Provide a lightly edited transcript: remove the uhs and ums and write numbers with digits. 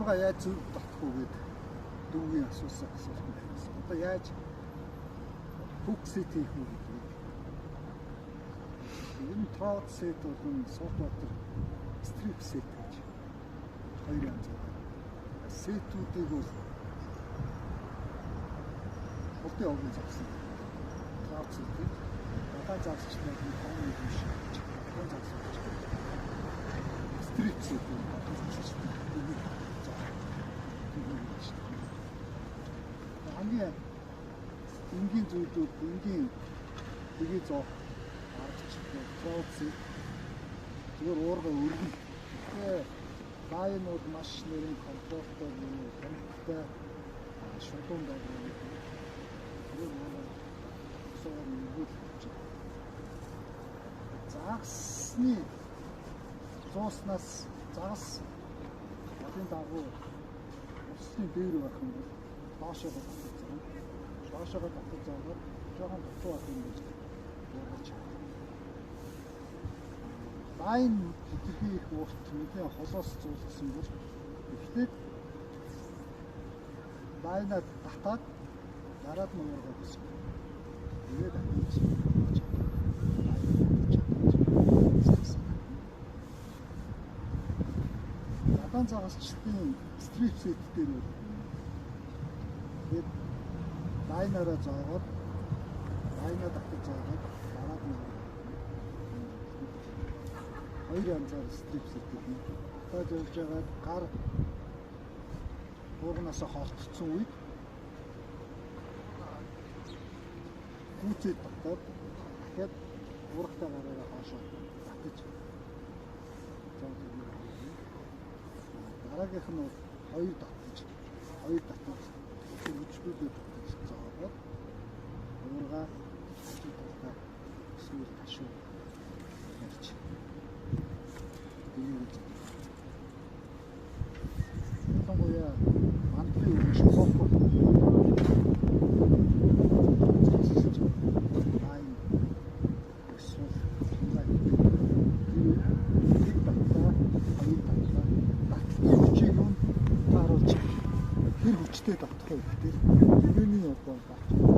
уурга яаж зөв татах уу гэдэг дүүгийн асуусан асуулт байсан. Одоо яаж фокусэт хийх үү гэдэг. Энэ трот сет болон софтвер стрип сет гэж хоёр янз байна. Сетүүдийг бол болтой овны загсан. Трот сет дата загсчнаа нэг том юм шиг. Том загсан. Стрип сет гэдэг. Хамгийн энгийн зүйлүүд энгийн тгий зов аргач троцыг зүгээр уурга өргөн. Тэгээ лайнууд маш нэрэн комфорттой юм хэмжтэй шугам байдаг. Тэр соор нэгэл хийж. Загсны зууснаас загас одын дагуу усны дээр байх юм бол доошоо татчих зам. Доошоо татчих замаар жоохон дутуу байх юм гэж бодож байна. Лайн хэдий их урт нэгэн холоос зуулсан бол ихтэй лайнаа татаад дараад нуургаад гэсэн. Тэгээд авчих. Дан загасчдын стрип сет дээр үү. Тэгээд лайнаараа зоогоод лайнаа татаж зоогоод дараад нь хоёр янзаар стрип сет гэдэг. Тэгээд явж байгаа гар уурнаасаа холтцсон үед гүцэд татаад дахиад уурхтай гараараа хоошоо татаж зоогод. Дараагийнх нь бол хоёр татаж хөвчгүүдэд зоогоод уурга хатуудаа эсвэл ташуу ярьж энэ үү. Томгоя мантри өгч хоохгүй. Айн эсвэл тэр хүчтэй татах хэрэгтэй. Юуны одоо